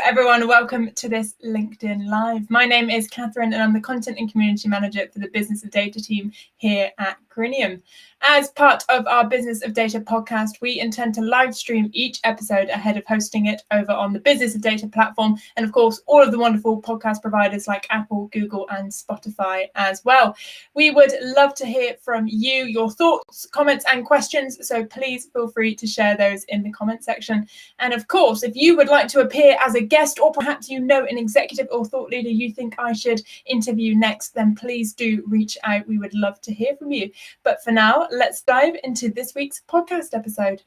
everyone, welcome to this LinkedIn Live. My name is Catherine and I'm the Content and Community Manager for the Business of Data team here at Corinium. As part of our Business of Data podcast, we intend to live stream each episode ahead of hosting it over on the Business of Data platform, and of course all of the wonderful podcast providers like Apple, Google and Spotify as well. We would love to hear from you, your thoughts, comments and questions, so please feel free to share those in the comment section. And of course, if you would like to appear as a guest, or perhaps you know an executive or thought leader you think I should interview next, then please do reach out. We would love to hear from you. But for now, let's dive into this week's podcast episode.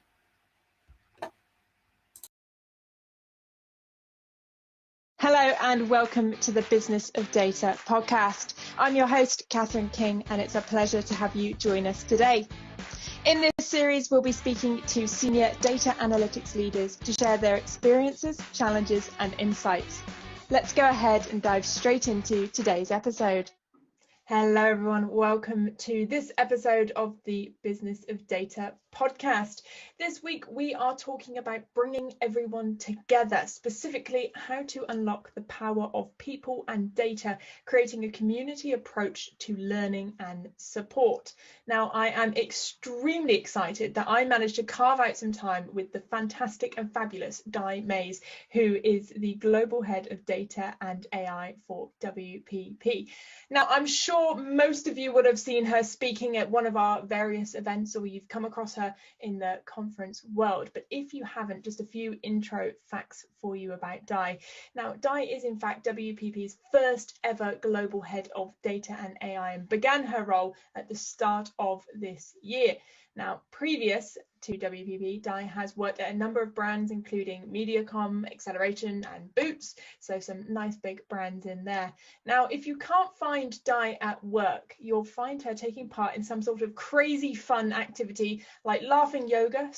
Hello and welcome to the Business of Data podcast. I'm your host, Catherine King, and it's a pleasure to have you join us today. In this series, we'll be speaking to senior data analytics leaders to share their experiences, challenges, and insights. Let's go ahead and dive straight into today's episode. Hello, everyone. Welcome to this episode of the Business of Data podcast. This week, we are talking about bringing everyone together, specifically how to unlock the power of people and data, creating a community approach to learning and support. Now, I am extremely excited that I managed to carve out some time with the fantastic and fabulous Mayze, who is the Global Head of Data and AI for WPP. Now, I'm sure most of you would have seen her speaking at one of our various events, or you've come across her in the conference world. But if you haven't, just a few intro facts for you about Di. Now, Di is in fact WPP's first ever global head of data and AI, and began her role at the start of this year. Now, previous to WPP, Di has worked at a number of brands, including Mediacom, Acceleration and Boots, so some nice big brands in there. Now, if you can't find Di at work, you'll find her taking part in some sort of crazy fun activity like laughing yoga,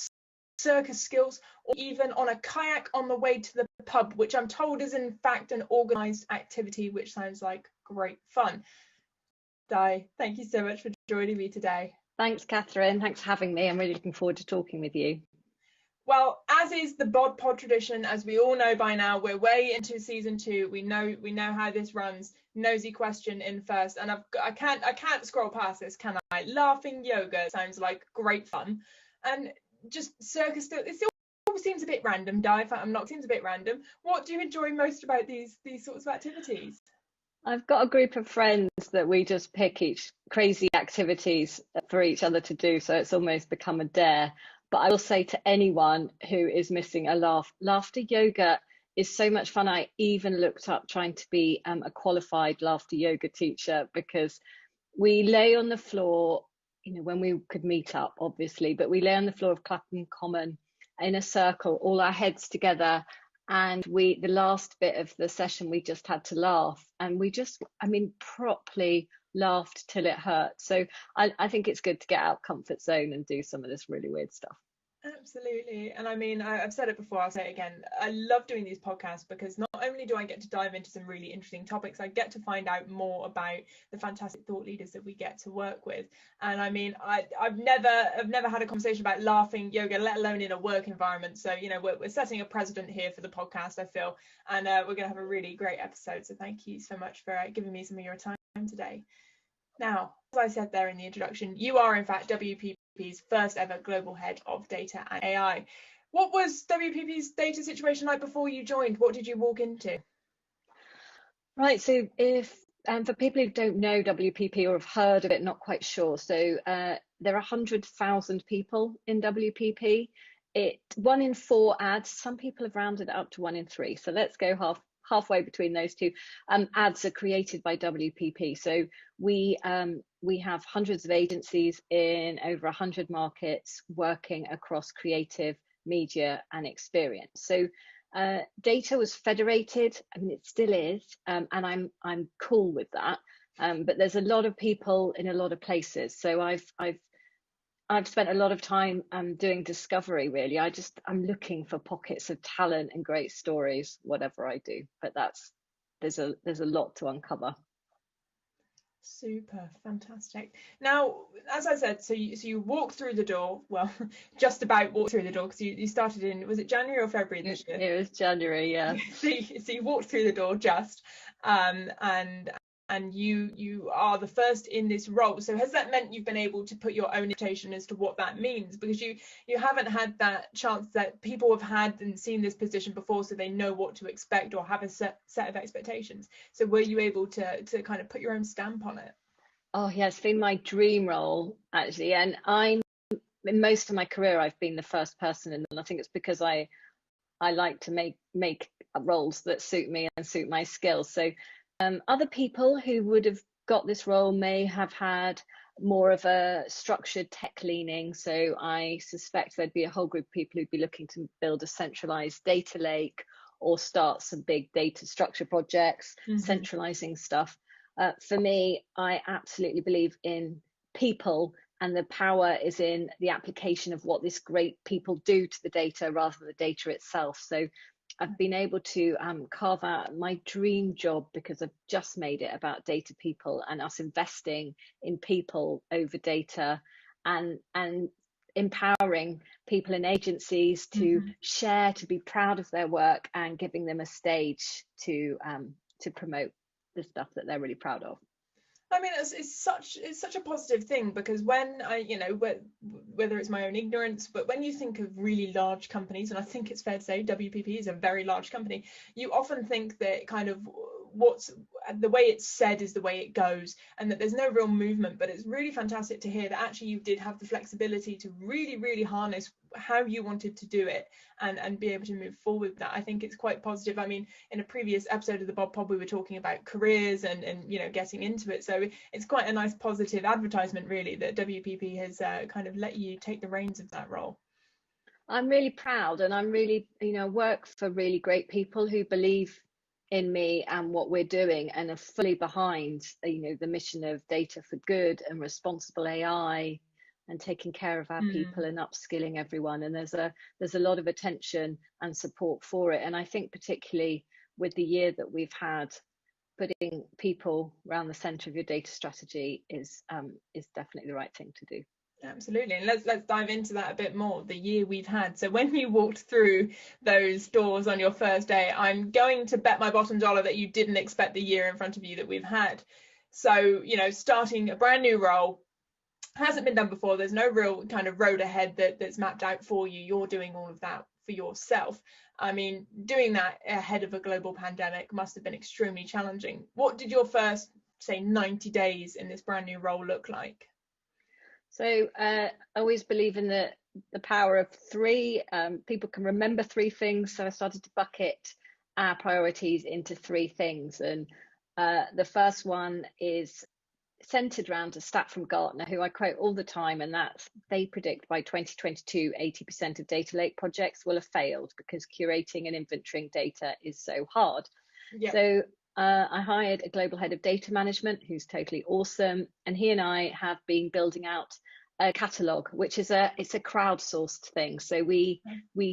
circus skills, or even on a kayak on the way to the pub, which I'm told is in fact an organised activity, which sounds like great fun. Di, thank you so much for joining me today. Thanks, Catherine. Thanks for having me. I'm really looking forward to talking with you. Well, as is the bod pod tradition, as we all know by now, we're way into season 2. We know how this runs. Nosy question in first, and I can't scroll past this, can I? Laughing yoga sounds like great fun, and just circus. It still seems a bit random. Di, if I'm not, seems a bit random. What do you enjoy most about these sorts of activities? I've got a group of friends that we just pick each crazy activities for each other to do, so it's almost become a dare. But I will say to anyone who is missing a laugh, laughter yoga is so much fun. I even looked up trying to be a qualified laughter yoga teacher, because we lay on the floor, when we could meet up, obviously, but we lay on the floor of Clapham Common in a circle, all our heads together. And the last bit of the session, we just had to laugh, and we just, properly laughed till it hurt. So I think it's good to get out of comfort zone and do some of this really weird stuff. Absolutely. And I've said it before, I'll say it again. I love doing these podcasts because not only do I get to dive into some really interesting topics, I get to find out more about the fantastic thought leaders that we get to work with. And I've never had a conversation about laughing yoga, let alone in a work environment. So, we're setting a precedent here for the podcast, I feel, and we're going to have a really great episode. So thank you so much for giving me some of your time today. Now, as I said there in the introduction, you are in fact WPP's first ever global head of data and AI. What was WPP's data situation like before you joined? What did you walk into? Right, so if for people who don't know WPP or have heard of it, not quite sure, so there are 100,000 people in WPP. 1 in 4 ads, some people have rounded it up to 1 in 3, so let's go halfway between those two. Ads are created by WPP, so we have hundreds of agencies in over 100 markets working across creative, media and experience. So data was federated. It still is, and I'm cool with that. But there's a lot of people in a lot of places. So I've spent a lot of time doing discovery, really. I'm looking for pockets of talent and great stories, whatever I do. But there's a lot to uncover. Super fantastic. Now, as I said, so you walked through the door, well, just about walked through the door, because you started in, was it January or February this year? It was January, yeah. So you walked through the door just, um, and and you are the first in this role. So has that meant you've been able to put your own interpretation as to what that means? Because you haven't had that chance that people have had and seen this position before, so they know what to expect or have a set of expectations. So were you able to kind of put your own stamp on it? Oh yeah, it's been my dream role actually, and I'm in most of my career I've been the first person in, and I think it's because I like to make roles that suit me and suit my skills. So other people who would have got this role may have had more of a structured tech leaning. So I suspect there'd be a whole group of people who'd be looking to build a centralized data lake or start some big data structure projects, centralizing stuff. For me, I absolutely believe in people, and the power is in the application of what this great people do to the data rather than the data itself. So I've been able to carve out my dream job because I've just made it about data people and us investing in people over data, and empowering people in agencies to share, to be proud of their work, and giving them a stage to promote the stuff that they're really proud of. I mean, it's such a positive thing, because when I, whether it's my own ignorance, but when you think of really large companies, and I think it's fair to say WPP is a very large company, you often think that kind of what's the way it's said is the way it goes, and that there's no real movement. But it's really fantastic to hear that actually you did have the flexibility to really harness how you wanted to do it, and be able to move forward with that. I think it's quite positive. I mean, in a previous episode of the Bob Pod, we were talking about careers and getting into it. So it's quite a nice positive advertisement, really, that WPP has kind of let you take the reins of that role. I'm really proud, and I'm really, work for really great people who believe in me and what we're doing and are fully behind, the mission of data for good and responsible AI and taking care of our people and upskilling everyone. And there's a lot of attention and support for it. And I think particularly with the year that we've had, putting people around the center of your data strategy is definitely the right thing to do. Absolutely, and let's dive into that a bit more. The year we've had. So when you walked through those doors on your first day, I'm going to bet my bottom dollar that you didn't expect the year in front of you that we've had. So starting a brand new role hasn't been done before. There's no real kind of road ahead that's mapped out for you. You're doing all of that for yourself. I mean, doing that ahead of a global pandemic must have been extremely challenging. What did your first, say, 90 days in this brand new role look like? So I always believe in the power of three. People can remember three things. So I started to bucket our priorities into three things. And the first one is centered around a stat from Gartner, who I quote all the time, and that's they predict by 2022, 80% of data lake projects will have failed because curating and inventorying data is so hard. Yep. So I hired a global head of data management who's totally awesome, and he and I have been building out a catalog, which is it's a crowdsourced thing. So we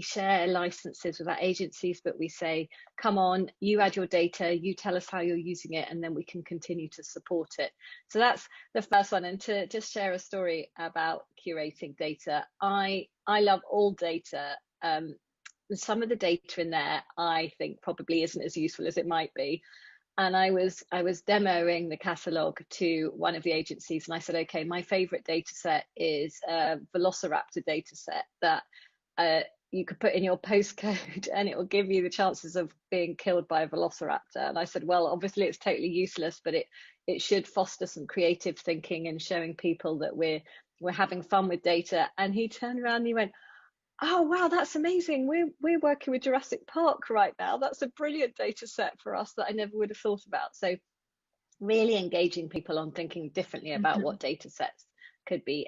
share licenses with our agencies, but we say, come on, you add your data, you tell us how you're using it, and then we can continue to support it. So that's the first one. And to just share a story about curating data, I love all data. Some of the data in there I think probably isn't as useful as it might be. And I was demoing the catalog to one of the agencies, and I said, okay, my favorite data set is a velociraptor data set that you could put in your postcode and it will give you the chances of being killed by a velociraptor. And I said, well, obviously it's totally useless, but it should foster some creative thinking and showing people that we're having fun with data. And he turned around and he went, oh wow, that's amazing. We're working with Jurassic Park right now. That's a brilliant data set for us that I never would have thought about. So really engaging people on thinking differently about what data sets could be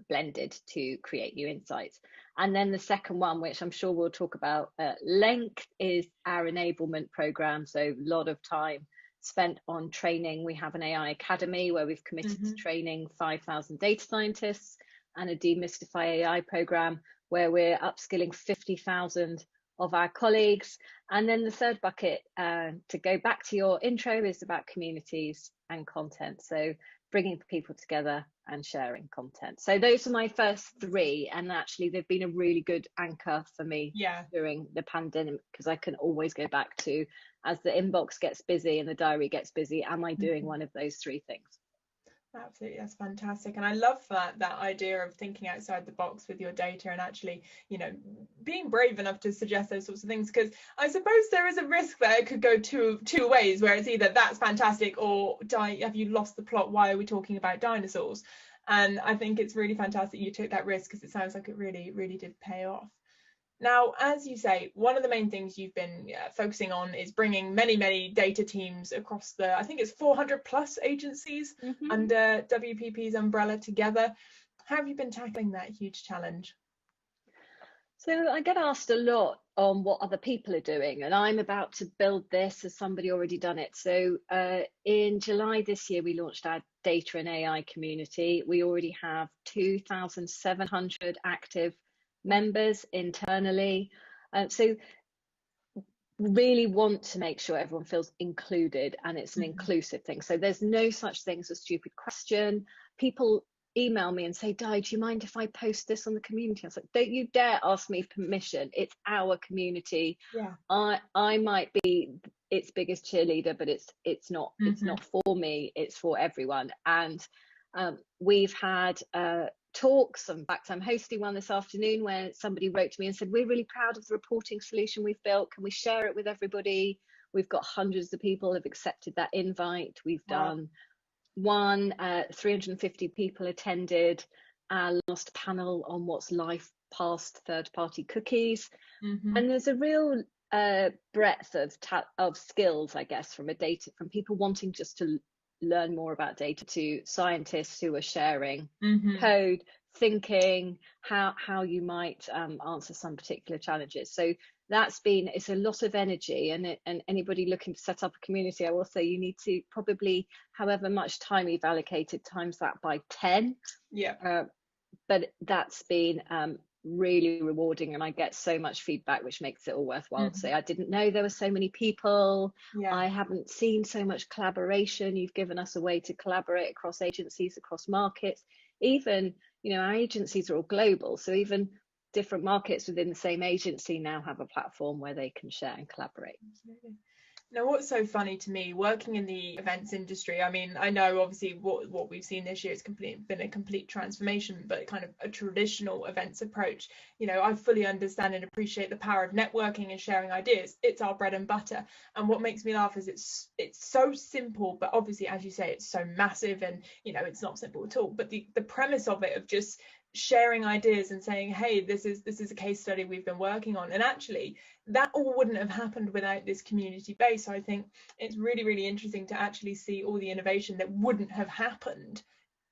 blended to create new insights. And then the second one, which I'm sure we'll talk about at length, is our enablement program. So a lot of time spent on training. We have an AI Academy where we've committed to training 5,000 data scientists, and a Demystify AI program where we're upskilling 50,000 of our colleagues. And then the third bucket, to go back to your intro, is about communities and content. So bringing people together and sharing content. So those are my first three, and actually they've been a really good anchor for me during the pandemic, because I can always go back to, as the inbox gets busy and the diary gets busy, am I doing one of those three things? Absolutely, that's fantastic. And I love that idea of thinking outside the box with your data, and actually, being brave enough to suggest those sorts of things, because I suppose there is a risk that it could go two ways, where it's either that's fantastic, or have you lost the plot, why are we talking about dinosaurs? And I think it's really fantastic you took that risk, because it sounds like it really did pay off. Now, as you say, one of the main things you've been focusing on is bringing many data teams across I think it's 400 plus agencies under WPP's umbrella together. How have you been tackling that huge challenge? So I get asked a lot on what other people are doing, and I'm about to build this as somebody already done it. So in July this year, we launched our data and AI community. We already have 2,700 active members internally. So really want to make sure everyone feels included, and it's an inclusive thing. So there's no such thing as a stupid question. People email me and say, Di, do you mind if I post this on the community? I was like, don't you dare ask me permission. It's our community. I might be its biggest cheerleader, but it's not for me, it's for everyone. And we've had talks. In fact, I'm hosting one this afternoon where somebody wrote to me and said, we're really proud of the reporting solution we've built. Can we share it with everybody? We've got hundreds of people have accepted that invite. We've done one, 350 people attended our last panel on what's life past third-party cookies. And there's a real breadth of skills, I guess, from people wanting just to learn more about data, to scientists who are sharing code, thinking how you might answer some particular challenges. So it's a lot of energy, and anybody looking to set up a community, I will say you need to probably, however much time you've allocated, times that by 10. But that's been really rewarding, and I get so much feedback, which makes it all worthwhile to say, I didn't know there were so many people. I haven't seen so much collaboration. You've given us a way to collaborate across agencies, across markets. Even, our agencies are all global, so even different markets within the same agency now have a platform where they can share and collaborate. Absolutely. Now, what's so funny to me, working in the events industry, I mean, I know obviously what we've seen this year, it's been a complete transformation, but kind of a traditional events approach. I fully understand and appreciate the power of networking and sharing ideas. It's our bread and butter. And what makes me laugh is it's so simple, but obviously, as you say, it's so massive, and it's not simple at all. But the premise of it, of just sharing ideas and saying, hey, this is a case study we've been working on, and actually that all wouldn't have happened without this community base. So I think it's really interesting to actually see all the innovation that wouldn't have happened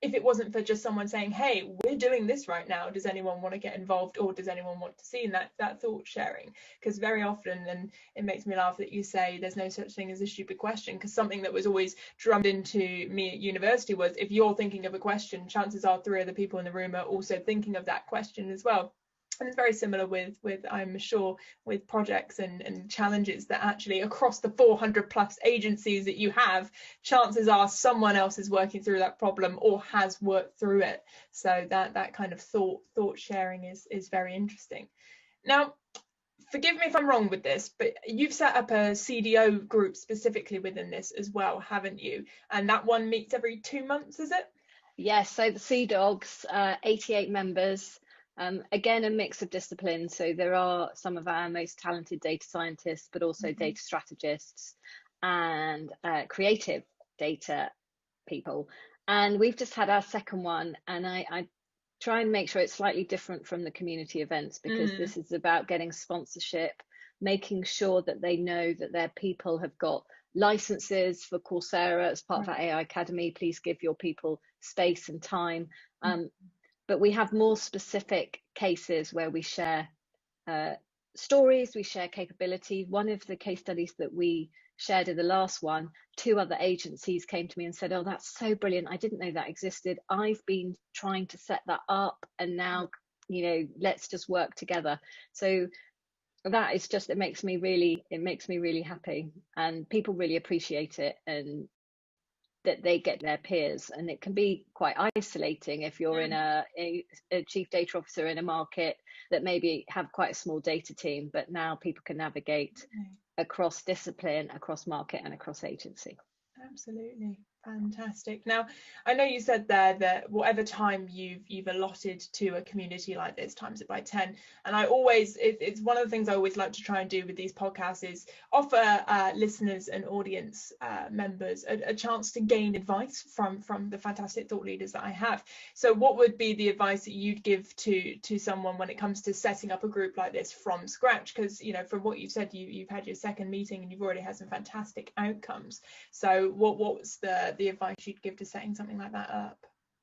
if it wasn't for just someone saying, hey, we're doing this right now, does anyone want to get involved, or does anyone want to see? And that thought sharing, because very often, and it makes me laugh that you say there's no such thing as a stupid question, because something that was always drummed into me at university was, if you're thinking of a question, chances are 3 other people in the room are also thinking of that question as well. And it's very similar with I'm sure, with projects and challenges, that actually across the 400 plus agencies that you have, chances are someone else is working through that problem or has worked through it. So that kind of thought sharing is very interesting. Now, forgive me if I'm wrong with this, but you've set up a CDO group specifically within this as well, haven't you? And that one meets every 2 months, is it? Yes, so the Sea Dogs, 88 members. Again, a mix of disciplines. So there are some of our most talented data scientists, but also data strategists and creative data people. And we've just had our second one, and I try and make sure it's slightly different from the community events, because this is about getting sponsorship, making sure that they know that their people have got licenses for Coursera as part of our AI Academy. Please give your people space and time. But we have more specific cases where we share stories, we share capability. One of the case studies that we shared in the last one, 2 other agencies came to me and said, oh, that's so brilliant, I didn't know that existed. I've been trying to set that up, and now, let's just work together. So that is just, it makes me really happy, and people really appreciate it, and that they get their peers. And it can be quite isolating if you're in a chief data officer in a market that maybe have quite a small data team, but now people can navigate across discipline, across market, and across agency. Absolutely. Fantastic. Now, I know you said there that whatever time you've allotted to a community like this, times it by 10. And I always, it's one of the things I always like to try and do with these podcasts is offer listeners and audience members a chance to gain advice from the fantastic thought leaders that I have. So what would be the advice that you'd give to someone when it comes to setting up a group like this from scratch? Because, you know, from what you've said, you've had your second meeting and you've already had some fantastic outcomes. So what's the advice you'd give to setting something like that up?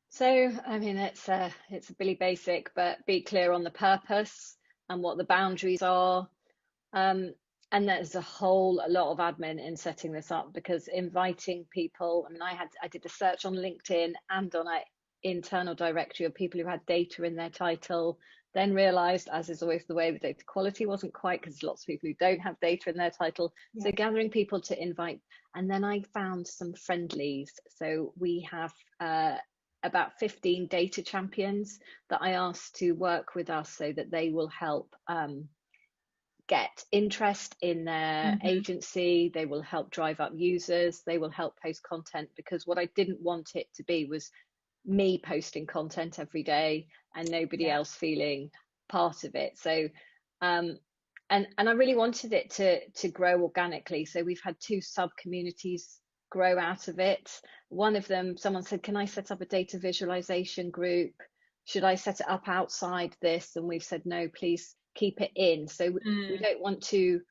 So, I mean, it's a really basic, but be clear on the purpose and what the boundaries are. And there's a lot of admin in setting this up, because inviting people, I mean, I did a search on LinkedIn and on an internal directory of people who had data in their title, then realized, as is always the way with data quality, wasn't quite, because lots of people who don't have data in their title. Yeah. So gathering people to invite, and then I found some friendlies. So we have about 15 data champions that I asked to work with us so that they will help get interest in their agency. They will help drive up users. They will help post content, because what I didn't want it to be was me posting content every day and nobody else feeling part of it. So and I really wanted it to grow organically. So we've had 2 sub communities grow out of it. One of them, someone said, can I set up a data visualization group? Should I set it up outside this? And we've said, no, please keep it in. So we don't want to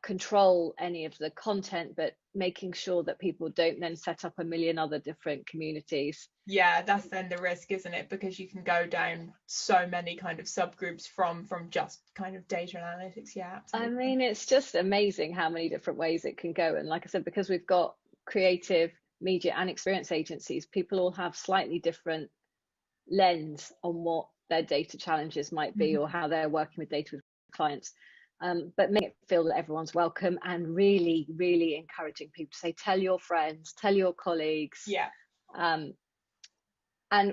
control any of the content, but making sure that people don't then set up a million other different communities. Yeah, that's then the risk, isn't it? Because you can go down so many kind of subgroups from just kind of data analytics. Yeah, absolutely. I mean, it's just amazing how many different ways it can go. And like I said, because we've got creative, media and experience agencies, people all have slightly different lens on what their data challenges might be or how they're working with data with clients. But make it feel that everyone's welcome, and really, really encouraging people to say, tell your friends, tell your colleagues. Yeah. And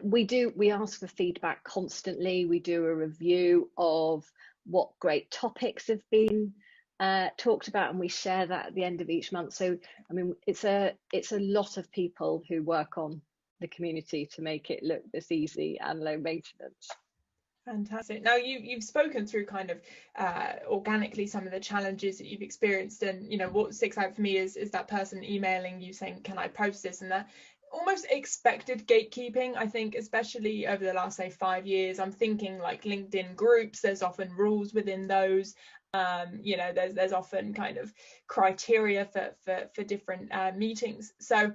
we ask for feedback constantly. We do a review of what great topics have been talked about, and we share that at the end of each month. So, I mean, it's a lot of people who work on the community to make it look this easy and low maintenance. Fantastic. Now you've spoken through kind of organically some of the challenges that you've experienced, and you know what sticks out for me is that person emailing you saying, can I post this? And that almost expected gatekeeping, I think, especially over the last, say, 5 years. I'm thinking like LinkedIn groups, there's often rules within those. You know, there's often kind of criteria for different meetings. So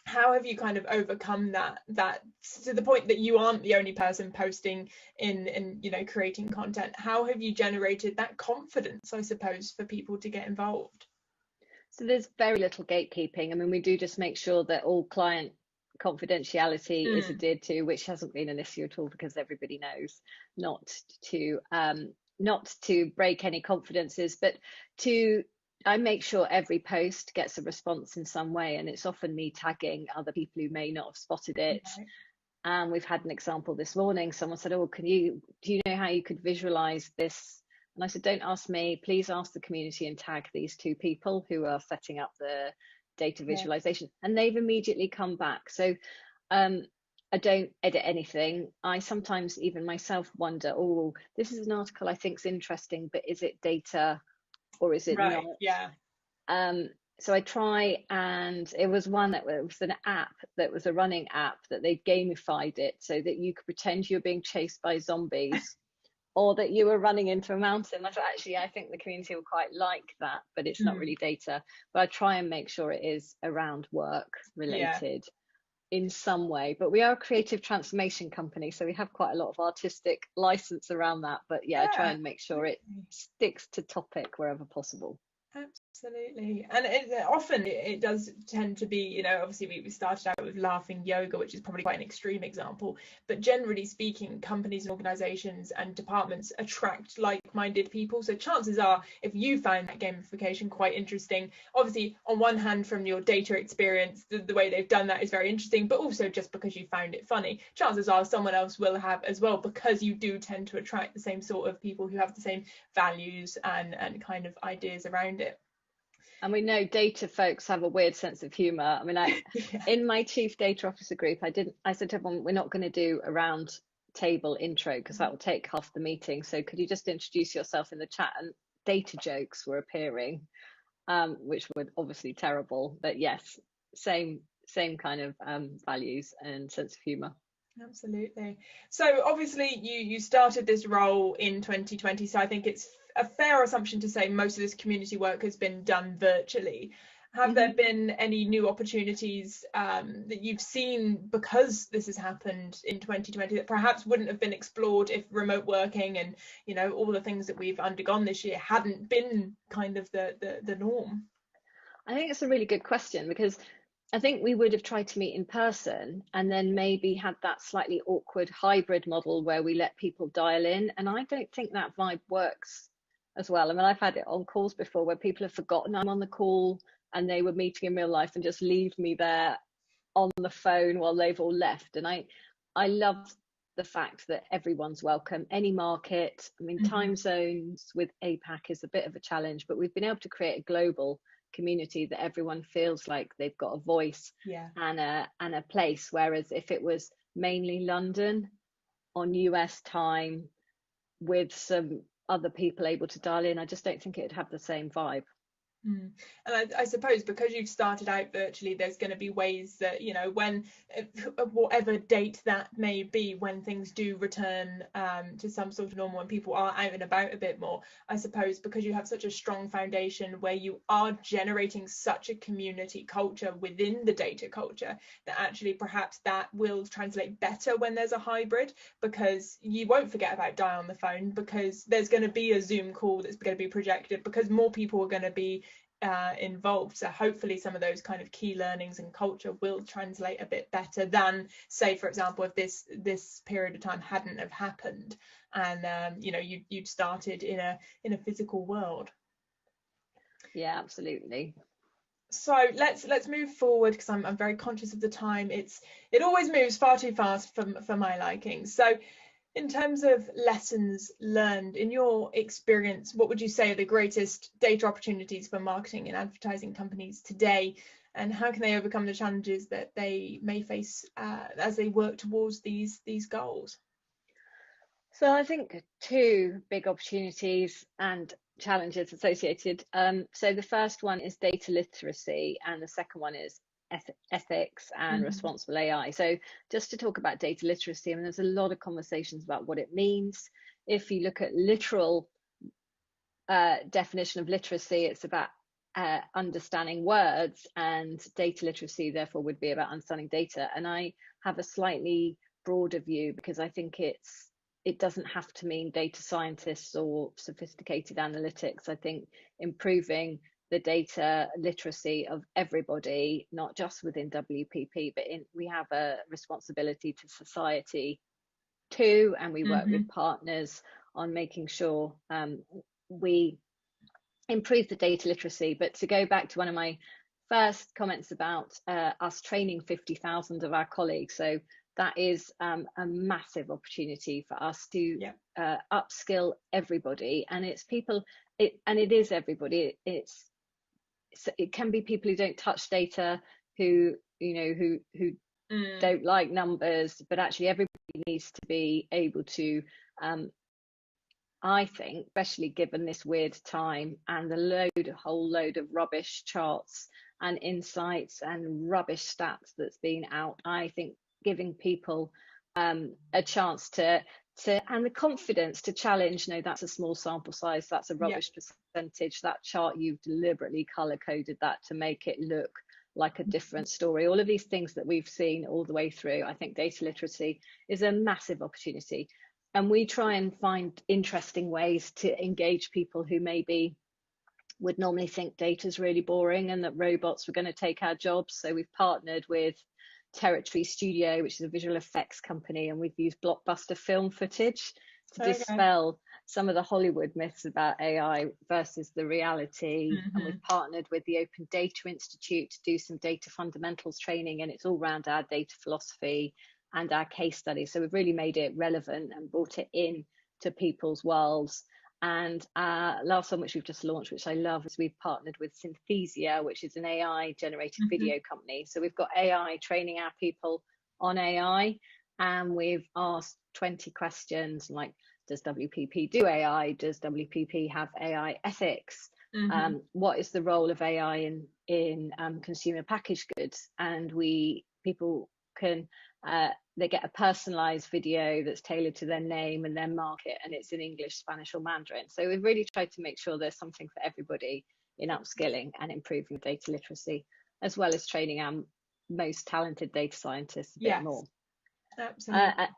how have you kind of overcome that to the point that you aren't the only person posting in you know, creating content? How have you generated that confidence, I suppose, for people to get involved? So there's very little gatekeeping. I mean, we do just make sure that all client confidentiality is adhered to, which hasn't been an issue at all, because everybody knows not to break any confidences, but I make sure every post gets a response in some way, and it's often me tagging other people who may not have spotted it. Right. And we've had an example this morning. Someone said, oh, do you know how you could visualize this? And I said, don't ask me, please ask the community and tag these 2 people who are setting up the data visualization. Yeah. And they've immediately come back. So I don't edit anything. I sometimes even myself wonder, oh, this is an article I think is interesting, but is it data or is it not? Yeah. So I try, and it was one that was an app that was a running app that they gamified it so that you could pretend you were being chased by zombies or that you were running into a mountain. I thought, actually, I think the community will quite like that, but it's not really data. But I try and make sure it is around work related in some way. But we are a creative transformation company, so we have quite a lot of artistic license around that. But I try and make sure it sticks to topic wherever possible. Absolutely. And often it does tend to be, obviously we started out with laughing yoga, which is probably quite an extreme example, but generally speaking, companies and organizations and departments attract like-minded people. So chances are, if you find that gamification quite interesting, obviously on one hand from your data experience, the way they've done that is very interesting, but also just because you found it funny, chances are someone else will have as well, because you do tend to attract the same sort of people who have the same values and kind of ideas around it. And we know data folks have a weird sense of humor. I mean, Yeah. in my chief data officer group, I said to everyone, we're not going to do a round table intro because that will take half the meeting. So could you just introduce yourself in the chat? And data jokes were appearing, which were obviously terrible. But yes, same kind of values and sense of humor. Absolutely. So obviously you started this role in 2020, so I think it's a fair assumption to say most of this community work has been done virtually. Have there been any new opportunities that you've seen because this has happened in 2020 that perhaps wouldn't have been explored if remote working and all the things that we've undergone this year hadn't been kind of the norm? I think it's a really good question, because I think we would have tried to meet in person and then maybe had that slightly awkward hybrid model where we let people dial in. And I don't think that vibe works as well. I mean, I've had it on calls before where people have forgotten I'm on the call and they were meeting in real life and just leave me there on the phone while they've all left. And I love the fact that everyone's welcome, any market. I mean, time zones with APAC is a bit of a challenge, but we've been able to create a global community that everyone feels like they've got a voice and a place. Whereas if it was mainly London on US time with some other people able to dial in, I just don't think it'd have the same vibe. And I suppose because you've started out virtually, there's going to be ways that, when whatever date that may be, when things do return to some sort of normal and people are out and about a bit more, I suppose because you have such a strong foundation where you are generating such a community culture within the data culture, that actually perhaps that will translate better when there's a hybrid, because you won't forget about die on the phone, because there's going to be a Zoom call that's going to be projected, because more people are going to be involved. So hopefully some of those kind of key learnings and culture will translate a bit better than, say, for example, if this period of time hadn't have happened and you'd started in a physical world. Yeah, absolutely. So let's move forward, because I'm very conscious of the time. It always moves far too fast for my liking. So in terms of lessons learned, in your experience, what would you say are the greatest data opportunities for marketing and advertising companies today, and how can they overcome the challenges that they may face as they work towards these goals? So I think two big opportunities and challenges associated. So the first one is data literacy, and the second one is ethics and responsible AI. So just to talk about data literacy, I mean, there's a lot of conversations about what it means. If you look at literal definition of literacy, it's about understanding words, and data literacy therefore would be about understanding data. And I have a slightly broader view, because I think it doesn't have to mean data scientists or sophisticated analytics. I think improving the data literacy of everybody, not just within WPP, but we have a responsibility to society too, and we work with partners on making sure we improve the data literacy. But to go back to one of my first comments about us training 50,000 of our colleagues, so that is a massive opportunity for us to upskill everybody, and it's people, it is everybody. It can be people who don't touch data, who don't like numbers, but actually everybody needs to be able to, I think, especially given this weird time and the whole load of rubbish charts and insights and rubbish stats that's been out, I think giving people a chance to and the confidence to challenge, no, that's a small sample size, that's a rubbish percentage, that chart you've deliberately color coded that to make it look like a different story. All of these things that we've seen all the way through, I think data literacy is a massive opportunity. And we try and find interesting ways to engage people who maybe would normally think data's really boring and that robots were going to take our jobs. So we've partnered with Territory Studio, which is a visual effects company, and we've used blockbuster film footage to dispel some of the Hollywood myths about AI versus the reality. And we've partnered with the Open Data Institute to do some data fundamentals training, and it's all around our data philosophy and our case studies. So we've really made it relevant and brought it in to people's worlds. And our last one, which we've just launched, which I love, is we've partnered with Synthesia, which is an AI generated video company. So we've got AI training our people on AI, and we've asked 20 questions like, does WPP do AI? Does WPP have AI ethics? What is the role of AI in consumer packaged goods? And people can they get a personalized video that's tailored to their name and their market, and it's in English, Spanish, or Mandarin. So we've really tried to make sure there's something for everybody in upskilling and improving data literacy, as well as training our most talented data scientists a bit more. Absolutely.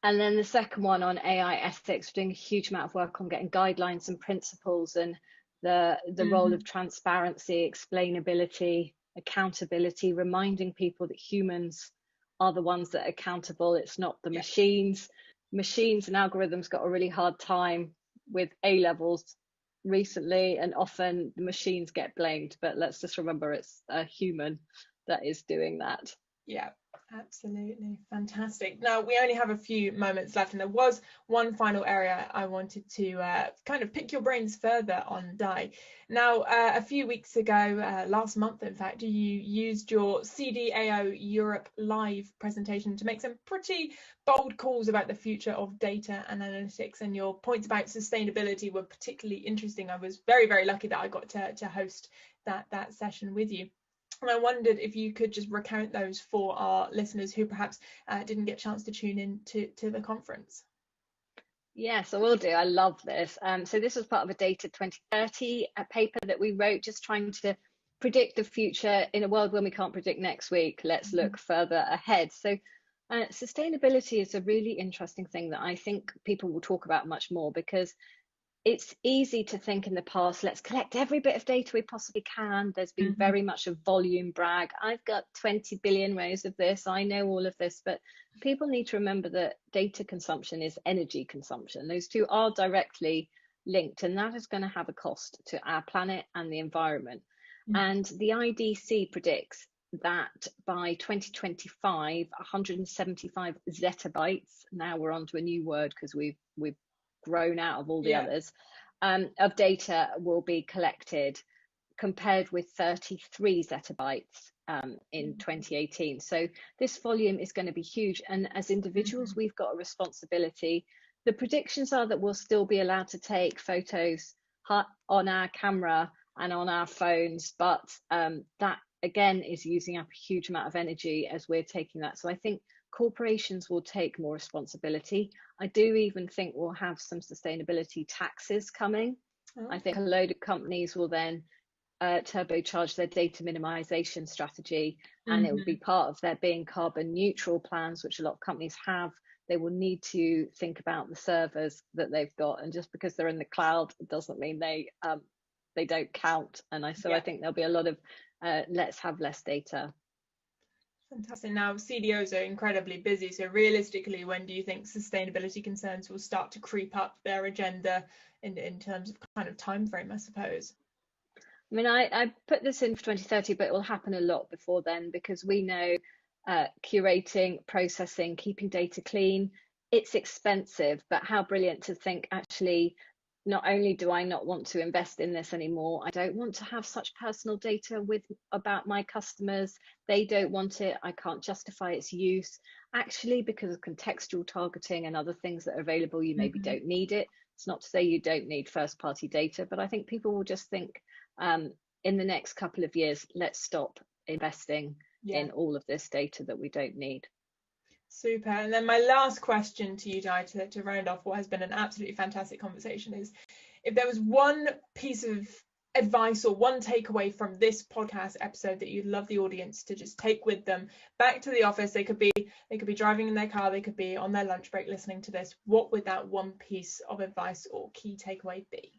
And then the second one on AI ethics, we're doing a huge amount of work on getting guidelines and principles, and the role of transparency, explainability, accountability, reminding people that humans are the ones that are accountable. It's not the machines. Machines and algorithms got a really hard time with A levels recently, and often the machines get blamed, but let's just remember it's a human that is doing that. Yeah, absolutely. Fantastic. Now, we only have a few moments left, and there was one final area I wanted to kind of pick your brains further on, Di. Now, a few weeks ago, last month, in fact, you used your CDAO Europe Live presentation to make some pretty bold calls about the future of data and analytics, and your points about sustainability were particularly interesting. I was very, very lucky that I got to host that session with you. And I wondered if you could just recount those for our listeners who perhaps didn't get a chance to tune in to the conference. Yes, I will do. I love this. So this was part of a Data 2030 paper that we wrote, just trying to predict the future in a world when we can't predict next week. Let's look further ahead. So sustainability is a really interesting thing that I think people will talk about much more, because it's easy to think in the past, let's collect every bit of data we possibly can. There's been very much a volume brag. I've got 20 billion rows of this. I know all of this, but people need to remember that data consumption is energy consumption. Those two are directly linked, and that is going to have a cost to our planet and the environment. And the IDC predicts that by 2025, 175 zettabytes, now we're onto a new word because we've grown out of all the others, of data will be collected, compared with 33 zettabytes in 2018. So this volume is going to be huge, and as individuals we've got a responsibility. The predictions are that we'll still be allowed to take photos on our camera and on our phones, but that again is using up a huge amount of energy as we're taking that. So I think corporations will take more responsibility. I do even think we'll have some sustainability taxes coming. I think a load of companies will then turbocharge their data minimization strategy, and it will be part of their being carbon neutral plans, which a lot of companies have. They will need to think about the servers that they've got, and just because they're in the cloud doesn't mean they don't count. And I think there'll be a lot of let's have less data. Fantastic. Now, CDOs are incredibly busy. So realistically, when do you think sustainability concerns will start to creep up their agenda in terms of kind of time frame, I suppose? I mean, I put this in for 2030, but it will happen a lot before then, because we know curating, processing, keeping data clean, it's expensive, but how brilliant to think, actually, not only do I not want to invest in this anymore, I don't want to have such personal data about my customers. They don't want it. I can't justify its use. Actually, because of contextual targeting and other things that are available, you maybe don't need it. It's not to say you don't need first party data, but I think people will just think in the next couple of years, let's stop investing in all of this data that we don't need. Super. And then my last question to you, Di, to round off what has been an absolutely fantastic conversation, is if there was one piece of advice or one takeaway from this podcast episode that you'd love the audience to just take with them back to the office, they could be driving in their car, they could be on their lunch break listening to this, what would that one piece of advice or key takeaway be?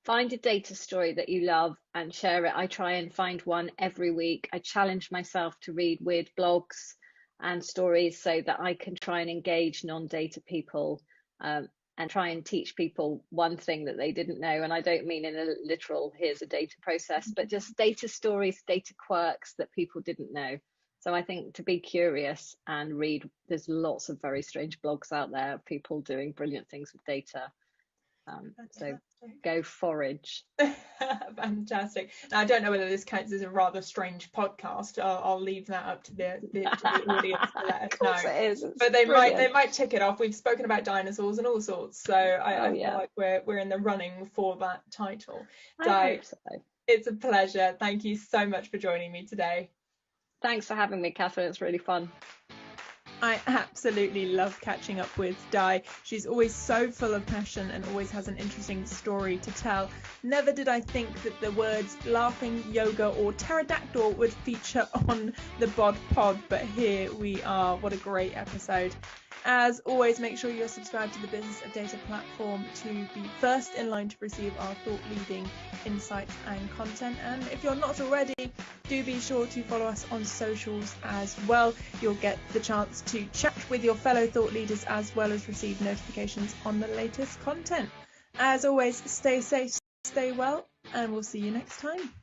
Find a data story that you love and share it. I try and find one every week. I challenge myself to read weird blogs and stories so that I can try and engage non-data people, and try and teach people one thing that they didn't know. And I don't mean in a literal, here's a data process, but just data stories, data quirks that people didn't know. So I think to be curious and read, there's lots of very strange blogs out there of people doing brilliant things with data. So go forage. Fantastic. Now, I don't know whether this counts as a rather strange podcast. I'll leave that up to the audience to let us know. It is. But they might tick it off. We've spoken about dinosaurs and all sorts, so I feel like we're in the running for that title. I hope so. It's a pleasure. Thank you so much for joining me today. Thanks for having me, Catherine. It's really fun. I absolutely love catching up with Di. She's always so full of passion and always has an interesting story to tell. Never did I think that the words laughing, yoga or pterodactyl would feature on the Bod Pod, but here we are. What a great episode. As always, make sure you're subscribed to the Business of Data platform to be first in line to receive our thought-leading insights and content. And if you're not already, do be sure to follow us on socials as well. You'll get the chance to chat with your fellow thought leaders as well as receive notifications on the latest content. As always, stay safe, stay well, and we'll see you next time.